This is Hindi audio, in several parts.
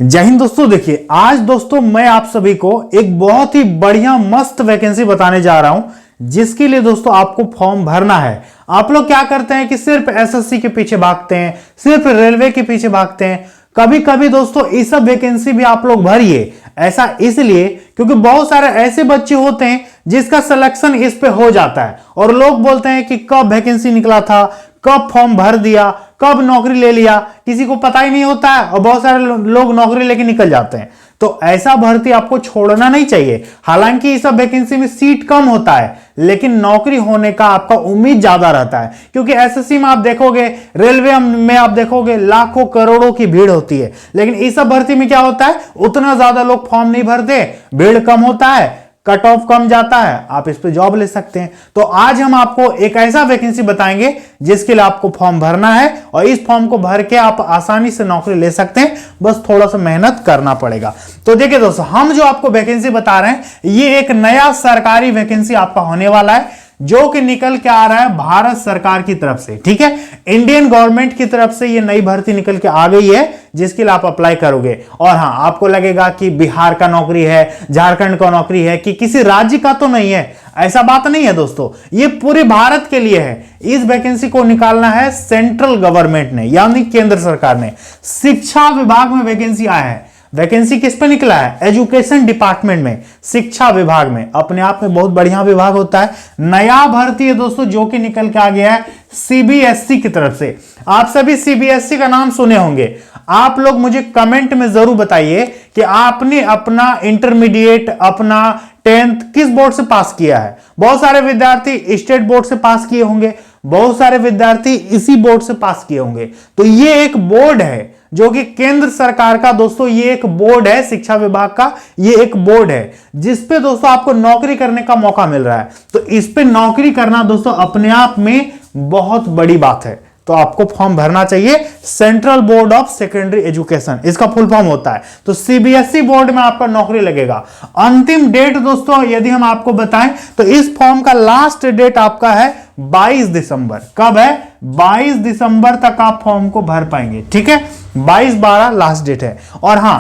जय हिंद दोस्तों। देखिए आज दोस्तों मैं आप सभी को एक बहुत ही बढ़िया मस्त वैकेंसी बताने जा रहा हूं, जिसके लिए दोस्तों आपको फॉर्म भरना है। आप लोग क्या करते हैं कि सिर्फ एसएससी के पीछे भागते हैं, सिर्फ रेलवे के पीछे भागते हैं। कभी कभी दोस्तों इस सब वैकेंसी भी आप लोग भरिए। ऐसा इसलिए क्योंकि बहुत सारे ऐसे बच्चे होते हैं जिसका सिलेक्शन इस पे हो जाता है और लोग बोलते हैं कि कब वैकेंसी निकला था, कब फॉर्म भर दिया, कब नौकरी ले लिया, किसी को पता ही नहीं होता है और बहुत सारे लोग नौकरी लेके निकल जाते हैं। तो ऐसा भर्ती आपको छोड़ना नहीं चाहिए। हालांकि इस सब वैकेंसी में सीट कम होता है, लेकिन नौकरी होने का आपका उम्मीद ज्यादा रहता है। क्योंकि एसएससी में आप देखोगे, रेलवे में आप देखोगे लाखों करोड़ों की भीड़ होती है, लेकिन इस सब भर्ती में क्या होता है, उतना ज्यादा लोग फॉर्म नहीं भरते, भीड़ कम होता है, कट ऑफ कम जाता है, आप इस पे जॉब ले सकते हैं। तो आज हम आपको एक ऐसा वैकेंसी बताएंगे जिसके लिए आपको फॉर्म भरना है और इस फॉर्म को भर के आप आसानी से नौकरी ले सकते हैं, बस थोड़ा सा मेहनत करना पड़ेगा। तो देखिए दोस्तों, हम जो आपको वैकेंसी बता रहे हैं ये एक नया सरकारी वैकेंसी आपका होने वाला है, जो कि निकल के आ रहा है भारत सरकार की तरफ से। ठीक है, इंडियन गवर्नमेंट की तरफ से ये नई भर्ती निकल के आ गई है, जिसके लिए आप अप्लाई करोगे। और हां, आपको लगेगा कि बिहार का नौकरी है, झारखंड का नौकरी है, कि किसी राज्य का तो नहीं है। ऐसा बात नहीं है दोस्तों, ये पूरे भारत के लिए है। इस वैकेंसी को निकालना है सेंट्रल गवर्नमेंट ने, यानी केंद्र सरकार ने। शिक्षा विभाग में वैकेंसी आया है। वैकेंसी किस पे निकला है? एजुकेशन डिपार्टमेंट में, शिक्षा विभाग में। अपने आप में बहुत बढ़िया विभाग होता है। नया भर्ती है दोस्तों, जो कि निकल के आ गया है सीबीएसई की तरफ से। आप सभी सीबीएसई का नाम सुने होंगे। आप लोग मुझे कमेंट में जरूर बताइए कि आपने अपना इंटरमीडिएट, अपना 10th किस बोर्ड से पास किया है। बहुत सारे विद्यार्थी स्टेट बोर्ड से पास किए होंगे, बहुत सारे विद्यार्थी इसी बोर्ड से पास किए होंगे। तो ये एक बोर्ड है जो कि केंद्र सरकार का दोस्तों, ये एक बोर्ड है शिक्षा विभाग का। ये एक बोर्ड है जिसपे दोस्तों आपको नौकरी करने का मौका मिल रहा है। तो इस पे नौकरी करना दोस्तों अपने आप में बहुत बड़ी बात है। तो आपको फॉर्म भरना चाहिए। Central board of secondary education इसका फुल फॉर्म होता है। तो सीबीएसई बोर्ड में आपका नौकरी लगेगा। अंतिम डेट दोस्तों यदि हम आपको बताएं तो इस फॉर्म का लास्ट डेट आपका है 22 दिसंबर। कब है? 22 दिसंबर तक आप फॉर्म को भर पाएंगे। ठीक है, 22/12 लास्ट डेट है। और हां,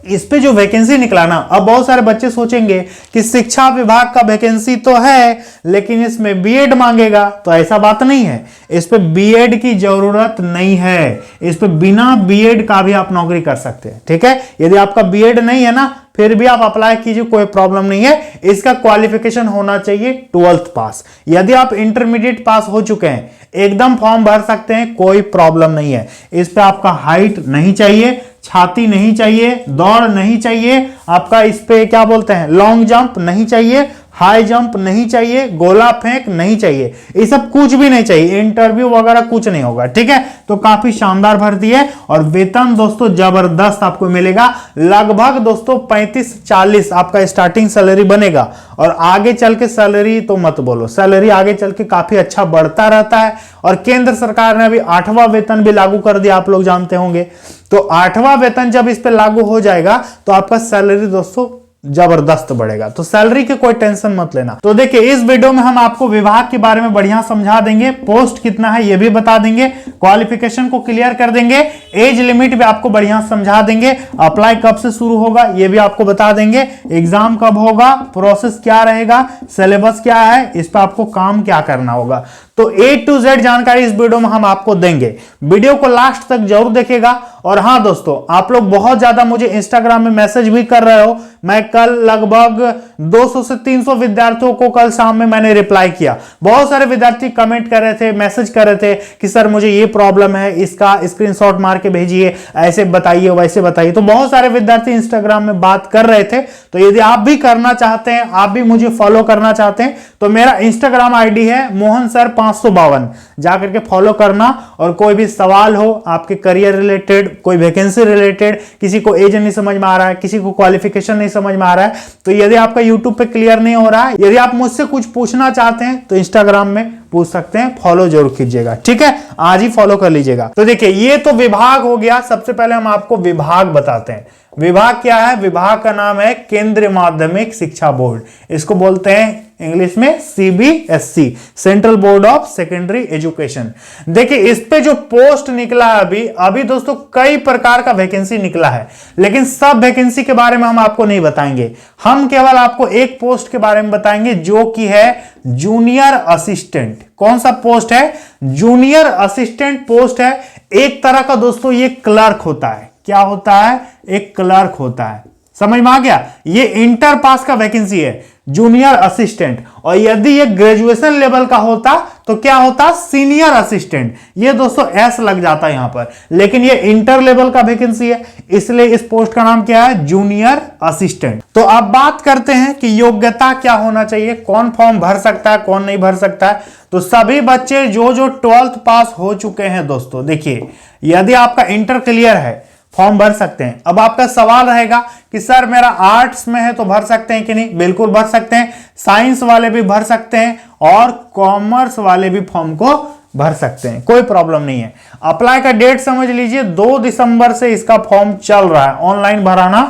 इस पे जो वैकेंसी निकला ना, अब बहुत सारे बच्चे सोचेंगे कि शिक्षा विभाग का वैकेंसी तो है, लेकिन इसमें बीएड मांगेगा। तो ऐसा बात नहीं है, इस पे बीएड की जरूरत नहीं है। इस पे बिना बीएड का भी आप नौकरी कर सकते हैं। ठीक है, यदि आपका बीएड नहीं है ना, फिर भी आप अप्लाई कीजिए, कोई प्रॉब्लम नहीं है। इसका क्वालिफिकेशन होना चाहिए 12th पास। यदि आप इंटरमीडिएट पास हो चुके हैं, एकदम फॉर्म भर सकते हैं, कोई प्रॉब्लम नहीं है। इस पे आपका हाइट नहीं चाहिए, छाती नहीं चाहिए, दौड़ नहीं चाहिए, आपका इस पे क्या बोलते हैं लॉन्ग जंप नहीं चाहिए, हाई जंप नहीं चाहिए, गोला फेंक नहीं चाहिए, ये सब कुछ भी नहीं चाहिए। इंटरव्यू वगैरह कुछ नहीं होगा। ठीक है, तो काफी शानदार भर्ती है और वेतन दोस्तों जबरदस्त आपको मिलेगा। लगभग दोस्तों 35-40 आपका स्टार्टिंग सैलरी बनेगा और आगे चल के सैलरी तो मत बोलो, सैलरी आगे चल के काफी अच्छा बढ़ता रहता है। और केंद्र सरकार ने अभी 8वां वेतन भी लागू कर दिया, आप लोग जानते होंगे। तो 8वां वेतन जब इस पे लागू हो जाएगा तो आपका सैलरी दोस्तों जबरदस्त बढ़ेगा। तो सैलरी की कोई टेंशन मत लेना। तो देखिए, इस वीडियो में हम आपको विभाग के बारे में बढ़िया समझा देंगे, पोस्ट कितना है ये भी बता देंगे, क्वालिफिकेशन को क्लियर कर देंगे, एज लिमिट भी आपको बढ़िया समझा देंगे, अप्लाई कब से शुरू होगा ये भी आपको बता देंगे, एग्जाम कब होगा, प्रोसेस क्या रहेगा, सिलेबस क्या है, इस पर आपको काम क्या करना होगा। तो A to Z जानकारी इस वीडियो में हम आपको देंगे। वीडियो को लास्ट तक जरूर देखेगा। और हां दोस्तों, आप लोग बहुत ज्यादा मुझे इंस्टाग्राम में मैसेज भी कर रहे हो। मैं कल लगभग 200 से 300 विद्यार्थियों को कल शाम में मैंने रिप्लाई किया। बहुत सारे विद्यार्थी कमेंट कर रहे थे, मैसेज कर रहे थे कि सर मुझे ये प्रॉब्लम है, इसका स्क्रीनशॉट मार के भेजिए, ऐसे बताइए वैसे बताइए। तो बहुत सारे विद्यार्थी इंस्टाग्राम में बात कर रहे थे। तो यदि आप भी करना चाहते हैं, आप भी मुझे फॉलो करना चाहते हैं, तो मेरा इंस्टाग्राम आईडी है मोहन सर 552। जाकर के फॉलो करना। और कोई भी सवाल हो आपके करियर रिलेटेड, कोई वैकेंसी रिलेटेड, किसी को एज नहीं समझ में आ रहा है, किसी को क्वालिफिकेशन नहीं समझ में आ रहा है, तो यदि आपका यूट्यूब पे क्लियर नहीं हो रहा है, यदि आप मुझसे कुछ पूछना चाहते हैं तो इंस्टाग्राम में पूछ सकते हैं। फॉलो जरूर कीजिएगा। ठीक है, आज ही फॉलो कर लीजिएगा। तो देखिए, ये तो विभाग हो गया। सबसे पहले हम आपको विभाग बताते हैं। विभाग क्या है? विभाग का नाम है केंद्रीय माध्यमिक शिक्षा बोर्ड। इसको बोलते हैं इंग्लिश में CBSE, central board of secondary education. देखिए इस पे जो पोस्ट निकला है अभी दोस्तों कई प्रकार का वैकेंसी निकला है, लेकिन सब वैकेंसी के बारे में हम आपको नहीं बताएंगे। हम केवल आपको एक पोस्ट के बारे में बताएंगे जो कि है जूनियर असिस्टेंट। कौन सा पोस्ट है? जूनियर असिस्टेंट पोस्ट है। एक तरह का दोस्तों ये क्लर्क होता है। क्या होता है? एक क्लर्क होता है। समझ में आ गया? ये इंटर पास का वैकेंसी है, जूनियर असिस्टेंट। और यदि ये ग्रेजुएशन लेवल का होता तो क्या होता? Senior assistant. ये दोस्तों एस लग जाता है यहां पर, लेकिन ये इंटर लेवल का वैकेंसी है, इसलिए इस पोस्ट का नाम क्या है? Junior assistant. तो अब बात करते हैं कि योग्यता क्या होना चाहिए, कौन फॉर्म भर सकता है, कौन नहीं भर सकता है। तो सभी बच्चे जो 12th पास हो चुके हैं दोस्तों, देखिए यदि आपका इंटर क्लियर है फॉर्म भर सकते हैं। अब आपका सवाल रहेगा कि सर मेरा आर्ट्स में है तो भर सकते हैं कि नहीं? बिल्कुल भर सकते हैं। साइंस वाले भी भर सकते हैं और कॉमर्स वाले भी फॉर्म को भर सकते हैं, कोई प्रॉब्लम नहीं है। अप्लाई का डेट समझ लीजिए, 2 दिसंबर से इसका फॉर्म चल रहा है, ऑनलाइन भराना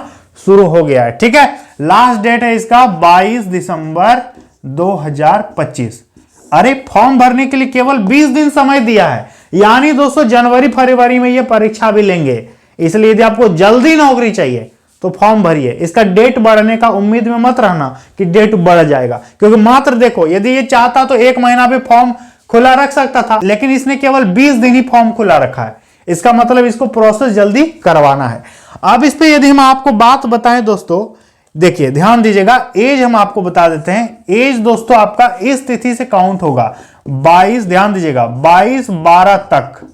शुरू हो गया है। ठीक है, लास्ट डेट है इसका 22 दिसंबर 2025। अरे फॉर्म भरने के लिए केवल 20 दिन समय दिया है, यानी दोस्तों जनवरी फरवरी में ये परीक्षा भी लेंगे। इसलिए यदि आपको जल्दी नौकरी चाहिए तो फॉर्म भरिए। इसका डेट बढ़ने का उम्मीद में मत रहना कि डेट बढ़ जाएगा, क्योंकि मात्र देखो यदि ये चाहता तो 1 महीना भी फॉर्म खुला रख सकता था, लेकिन इसने केवल 20 दिन ही फॉर्म खुला रखा है। इसका मतलब इसको प्रोसेस जल्दी करवाना है। अब इस पे यदि हम आपको बात बताएं दोस्तों, देखिए ध्यान दीजिएगा, एज हम आपको बता देते हैं। एज दोस्तों आपका इस तिथि से काउंट होगा 22, ध्यान दीजिएगा 22/12 तक।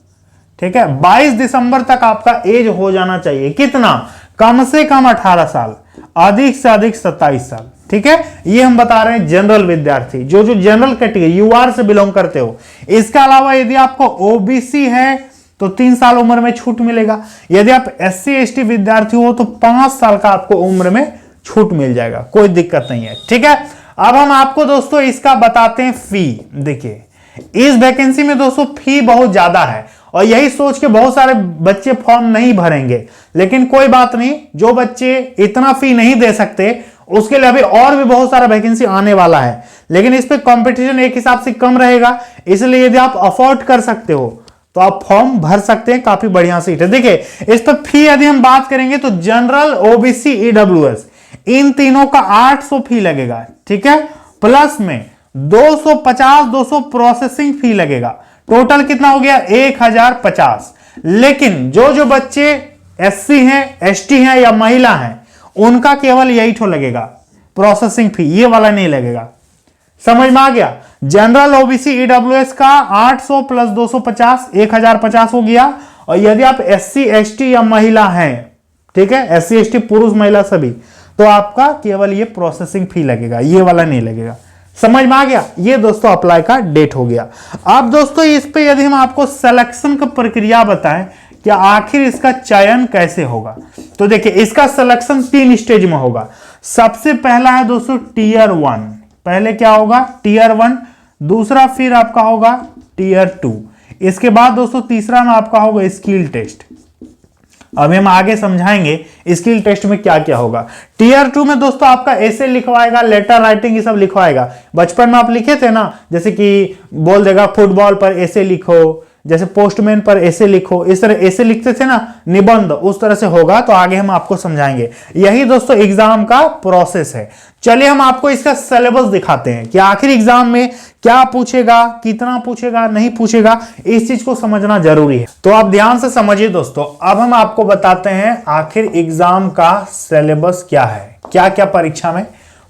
ठीक है, 22 दिसंबर तक आपका एज हो जाना चाहिए। कितना? कम से कम 18 साल, अधिक से अधिक 27 साल। ठीक है, ये हम बता रहे हैं जनरल विद्यार्थी, जो जनरल कैटेगरी यूआर से बिलोंग करते हो। इसके अलावा यदि आपको ओबीसी है तो 3 साल उम्र में छूट मिलेगा। यदि आप SC ST विद्यार्थी हो तो 5 साल का आपको उम्र में छूट मिल जाएगा, कोई दिक्कत नहीं है। ठीक है, अब हम आपको दोस्तों इसका बताते हैं फी। देखिए इस वैकेंसी में दोस्तों फी बहुत ज्यादा है, और यही सोच के बहुत सारे बच्चे फॉर्म नहीं भरेंगे, लेकिन कोई बात नहीं, जो बच्चे इतना फी नहीं दे सकते उसके लिए अभी और भी बहुत सारा वैकेंसी आने वाला है, लेकिन इस पे कंपटीशन एक हिसाब से कम रहेगा। इसलिए यदि आप अफोर्ड कर सकते हो तो आप फॉर्म भर सकते हैं, काफी बढ़िया सीट है। देखिए इस पर फी यदि हम बात करेंगे तो जनरल, ओबीसी, EWS इन तीनों का 800 फी लगेगा। ठीक है, प्लस में 250 प्रोसेसिंग फी लगेगा। टोटल कितना हो गया? 1050। लेकिन जो बच्चे SC हैं, ST हैं या महिला हैं, उनका केवल यही ठो लगेगा प्रोसेसिंग फी, ये वाला नहीं लगेगा। समझ में आ गया? जनरल, ओबीसी, EWS का 800 प्लस 250 1050 हो गया। और यदि आप SC ST या महिला हैं, ठीक है, SC ST पुरुष महिला सभी, तो आपका केवल ये प्रोसेसिंग फी लगेगा, ये वाला नहीं लगेगा। समझ में आ गया? ये दोस्तों अप्लाई का डेट हो गया। अब दोस्तों इस पे यदि हम आपको सिलेक्शन का प्रक्रिया बताएं कि आखिर इसका चयन कैसे होगा, तो देखिए इसका सिलेक्शन 3 स्टेज में होगा। सबसे पहला है दोस्तों टियर 1। पहले क्या होगा? टियर 1। दूसरा फिर आपका होगा टियर 2। इसके बाद दोस्तों तीसरा में आपका होगा स्किल टेस्ट। अभी हम आगे समझाएंगे स्किल टेस्ट में क्या क्या होगा। टियर 2 में दोस्तों आपका ऐसे लिखवाएगा, लेटर राइटिंग ये सब लिखवाएगा। बचपन में आप लिखे थे ना, जैसे कि बोल देगा फुटबॉल पर ऐसे लिखो, जैसे पोस्टमैन पर ऐसे लिखो, इस तरह ऐसे लिखते थे ना निबंध, उस तरह से होगा। तो आगे हम आपको समझाएंगे। यही दोस्तों एग्जाम का प्रोसेस है। चलिए हम आपको इसका सिलेबस दिखाते हैं कि आखिर एग्जाम में क्या पूछेगा, कितना पूछेगा, नहीं पूछेगा, इस चीज को समझना जरूरी है। तो आप ध्यान से समझिए दोस्तों। अब हम आपको बताते हैं आखिर एग्जाम का सिलेबस क्या है, क्या क्या परीक्षा में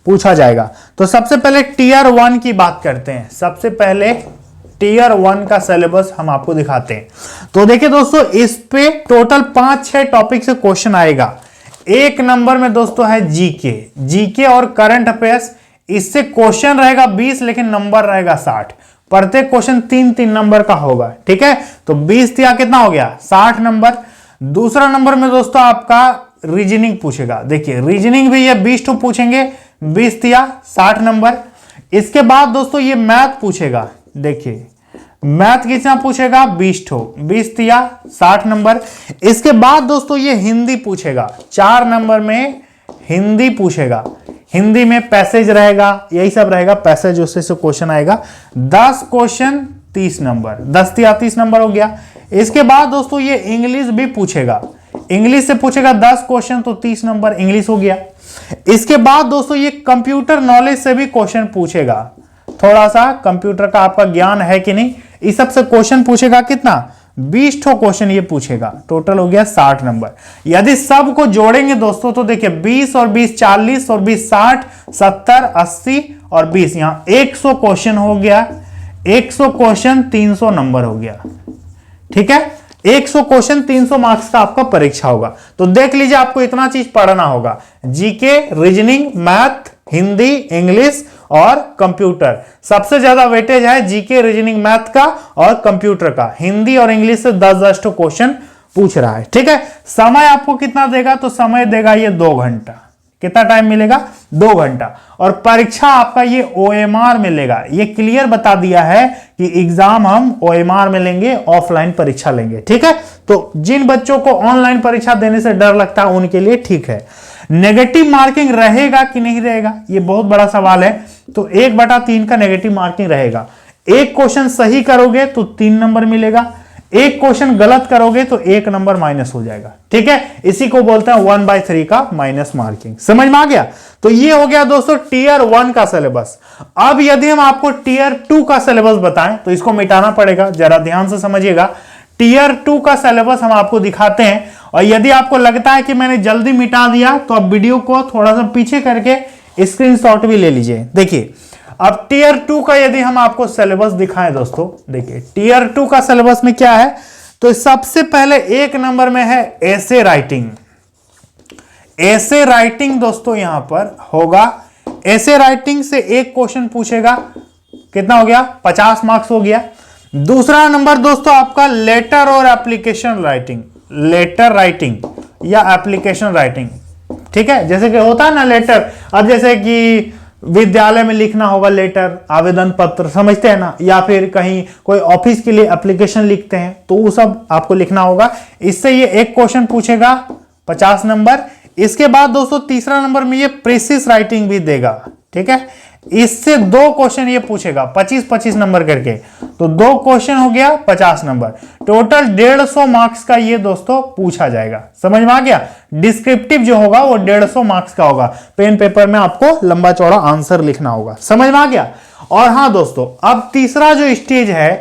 पूछा जाएगा। तो सबसे पहले टियर 1 की बात करते हैं। सबसे पहले टियर 1 का सिलेबस हम आपको दिखाते हैं। तो देखिए दोस्तों, इस पे टोटल 5-6 टॉपिक से क्वेश्चन आएगा। 1 नंबर में दोस्तों है जीके और करंट अफेयर्स। इससे क्वेश्चन रहेगा 20, लेकिन नंबर रहेगा 60। प्रत्येक क्वेश्चन 3-3 नंबर का होगा। ठीक है, तो 20 या कितना हो गया? 60 नंबर। दूसरा नंबर में दोस्तों आपका रीजनिंग पूछेगा। देखिए रीजनिंग भी ये 20 तो पूछेंगे, 20 या 60 नंबर। इसके बाद दोस्तों ये मैथ पूछेगा। देखिए मैथ कितना पूछेगा? 20 या 60 नंबर। इसके बाद दोस्तों ये हिंदी पूछेगा, 4 नंबर में हिंदी पूछेगा। हिंदी में पैसेज रहेगा, यही सब रहेगा, पैसेज उससे से क्वेश्चन आएगा। 10 क्वेश्चन 30 नंबर, 10 या 30 नंबर हो गया। इसके बाद दोस्तों ये इंग्लिश भी पूछेगा, इंग्लिश से पूछेगा 10 क्वेश्चन तो 30 नंबर इंग्लिश हो गया। इसके बाद दोस्तों ये कंप्यूटर नॉलेज से भी क्वेश्चन पूछेगा, थोड़ा सा कंप्यूटर का आपका ज्ञान है कि नहीं, इस सब से क्वेश्चन पूछेगा। कितना? 20 ठो क्वेश्चन ये पूछेगा, टोटल हो गया 60 नंबर। यदि सब को जोड़ेंगे दोस्तों तो देखिए 20 और 20 40 और 20 60 70 80 और 20, यहां 100 क्वेश्चन हो गया। 100 क्वेश्चन 300 नंबर हो गया। ठीक है, 100 क्वेश्चन 300 मार्क्स का आपका परीक्षा होगा। तो देख लीजिए आपको इतना चीज पढ़ना होगा, GK, reasoning, math, Hindi, English और कंप्यूटर। सबसे ज्यादा वेटेज है जीके, रीजनिंग, मैथ का और कंप्यूटर का। हिंदी और इंग्लिश से 10-10 तो क्वेश्चन पूछ रहा है। ठीक है, समय आपको कितना देगा? तो समय देगा ये 2 घंटा। कितना टाइम मिलेगा? 2 घंटा। और परीक्षा आपका ये OMR में लेगा, ये क्लियर बता दिया है कि एग्जाम हम OMR में लेंगे, ऑफलाइन परीक्षा लेंगे। ठीक है, तो जिन बच्चों को ऑनलाइन परीक्षा देने से डर लगता है उनके लिए ठीक है। नेगेटिव मार्किंग रहेगा कि नहीं रहेगा, ये बहुत बड़ा सवाल है। तो 1/3 का नेगेटिव मार्किंग रहेगा। एक क्वेश्चन सही करोगे तो 3 नंबर मिलेगा, एक क्वेश्चन गलत करोगे तो 1 नंबर माइनस हो जाएगा। ठीक है, इसी को बोलते हैं 1/3 का माइनस मार्किंग। समझ में आ गया? तो ये हो गया दोस्तों टियर 1 का सिलेबस। अब यदि हम आपको टियर 2 का सिलेबस बताएं तो इसको मिटाना पड़ेगा, जरा ध्यान से समझिएगा। टियर 2 का सिलेबस हम आपको दिखाते हैं, और यदि आपको लगता है कि मैंने जल्दी मिटा दिया तो आप वीडियो को थोड़ा सा पीछे करके स्क्रीनशॉट भी ले लीजिए। देखिए अब टियर 2 का यदि हम आपको सिलेबस दिखाएं दोस्तों, देखिए टियर 2 का सिलेबस में क्या है, तो सबसे पहले 1 नंबर में है एसे राइटिंग। एसे राइटिंग दोस्तों यहां पर होगा, एसे राइटिंग से एक क्वेश्चन पूछेगा। कितना हो गया? 50 मार्क्स हो गया। दूसरा नंबर दोस्तों आपका लेटर और एप्लीकेशन राइटिंग, लेटर राइटिंग या एप्लीकेशन राइटिंग। ठीक है, जैसे कि होता है ना लेटर, अब जैसे कि विद्यालय में लिखना होगा लेटर, आवेदन पत्र, समझते हैं ना, या फिर कहीं कोई ऑफिस के लिए एप्लीकेशन लिखते हैं तो वो सब आपको लिखना होगा। इससे ये एक क्वेश्चन पूछेगा 50 नंबर। इसके बाद दोस्तों तीसरा नंबर में ये प्रीसिस राइटिंग भी देगा। ठीक है, इससे 2 क्वेश्चन ये पूछेगा 25-25 नंबर करके, तो 2 क्वेश्चन हो गया 50 नंबर। टोटल 150 मार्क्स का ये दोस्तों पूछा जाएगा। समझ में आ गया? डिस्क्रिप्टिव जो होगा वो 150 मार्क्स का होगा। पेन पेपर में आपको लंबा चौड़ा आंसर लिखना होगा। समझ में आ गया? और हाँ दोस्तों, अब तीसरा जो स्टेज है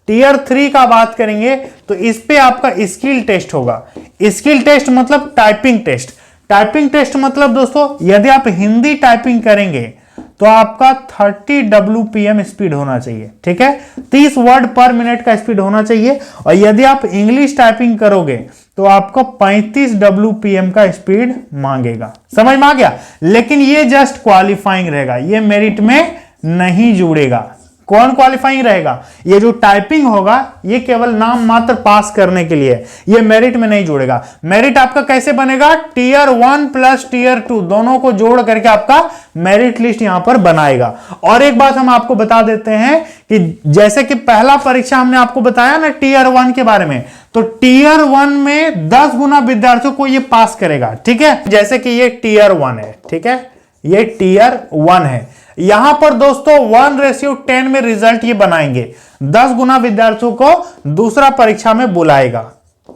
टियर 3 का बात करेंगे तो इस पे आपका स्किल टेस्ट होगा। स्किल टेस्ट मतलब टाइपिंग टेस्ट। टाइपिंग टेस्ट मतलब दोस्तों यदि आप हिंदी टाइपिंग करेंगे तो आपका 30 WPM स्पीड होना चाहिए। ठीक है, 30 वर्ड पर मिनट का स्पीड होना चाहिए। और यदि आप इंग्लिश टाइपिंग करोगे तो आपको 35 WPM का स्पीड मांगेगा। समझ में आ गया? लेकिन ये जस्ट क्वालिफाइंग रहेगा, ये मेरिट में नहीं जुड़ेगा। कौन क्वालिफाइंग रहेगा? ये जो टाइपिंग होगा ये केवल नाम मात्र पास करने के लिए, ये मेरिट में नहीं जुड़ेगा। मेरिट आपका कैसे बनेगा? टियर 1 प्लस टियर 2 दोनों को जोड़ करके आपका मेरिट लिस्ट यहां पर बनाएगा। और एक बात हम आपको बता देते हैं कि जैसे कि पहला परीक्षा हमने आपको बताया ना टियर 1 के बारे में, तो टियर 1 में 10 गुना विद्यार्थियों को ये पास करेगा। ठीक है, जैसे कि ये टियर 1 है। ठीक है, ये टियर 1 है। यहां पर दोस्तों 1:10 में रिजल्ट ये बनाएंगे, 10 गुना विद्यार्थियों को दूसरा परीक्षा में बुलाएगा।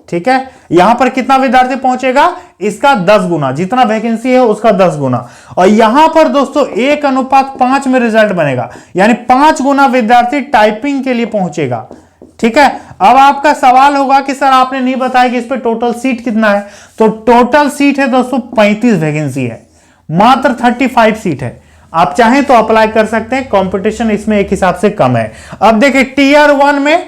ठीक है, यहां पर कितना विद्यार्थी पहुंचेगा? इसका 10 गुना, जितना वैकेंसी है उसका 10 गुना। और यहां पर दोस्तों 1:5 में रिजल्ट बनेगा, यानी 5 गुना विद्यार्थी टाइपिंग के लिए पहुंचेगा। ठीक है, अब आपका सवाल होगा कि सर आपने नहीं बताया कि इस पे टोटल सीट कितना है। तो टोटल सीट है दोस्तों 35 वैकेंसी है, मात्र 35 सीट है। आप चाहें तो अप्लाई कर सकते हैं, कंपटीशन इसमें एक हिसाब से कम है। अब देखिए टियर 1 में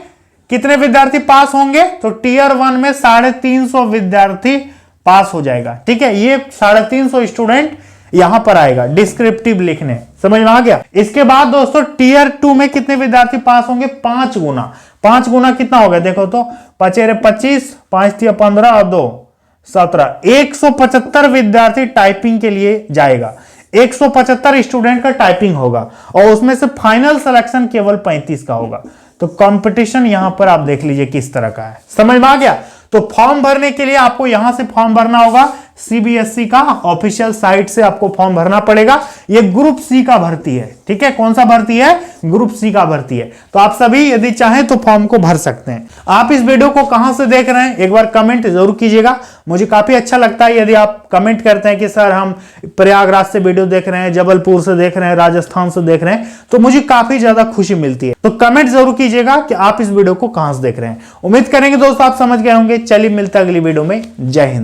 कितने विद्यार्थी पास होंगे, तो टियर 1 में 350 विद्यार्थी पास हो जाएगा। ठीक है, ये 350 स्टूडेंट यहां पर आएगा डिस्क्रिप्टिव लिखने। समझ में आ गया? इसके बाद दोस्तों टियर 2 में कितने विद्यार्थी पास होंगे? 5 गुना। 5 गुना कितना होगा देखो तो, 5 25, 5 15 और 2 17, 175 विद्यार्थी टाइपिंग के लिए जाएगा। 175 स्टूडेंट का टाइपिंग होगा और उसमें से फाइनल सिलेक्शन केवल 35 का होगा। तो कंपटीशन यहां पर आप देख लीजिए किस तरह का है। समझ में आ गया? तो फॉर्म भरने के लिए आपको यहां से फॉर्म भरना होगा सीबीएसई का ऑफिशियल साइट से आपको फॉर्म भरना पड़ेगा। ये ग्रुप सी का भर्ती है, ठीक है। कौन सा भर्ती है? ग्रुप सी का भर्ती है। तो आप सभी यदि चाहें तो फॉर्म को भर सकते हैं। आप इस वीडियो को कहां से देख रहे हैं एक बार कमेंट जरूर कीजिएगा। मुझे काफी अच्छा लगता है यदि आप कमेंट करते हैं कि सर हम प्रयागराज से वीडियो देख रहे हैं, जबलपुर से देख रहे हैं, राजस्थान से देख रहे हैं, तो मुझे काफी ज्यादा खुशी मिलती है। तो कमेंट जरूर कीजिएगा कि आप इस वीडियो को कहां से देख रहे हैं। उम्मीद करेंगे दोस्तों आप समझ गए होंगे। चलिए मिलते हैं अगली वीडियो में। जय हिंद।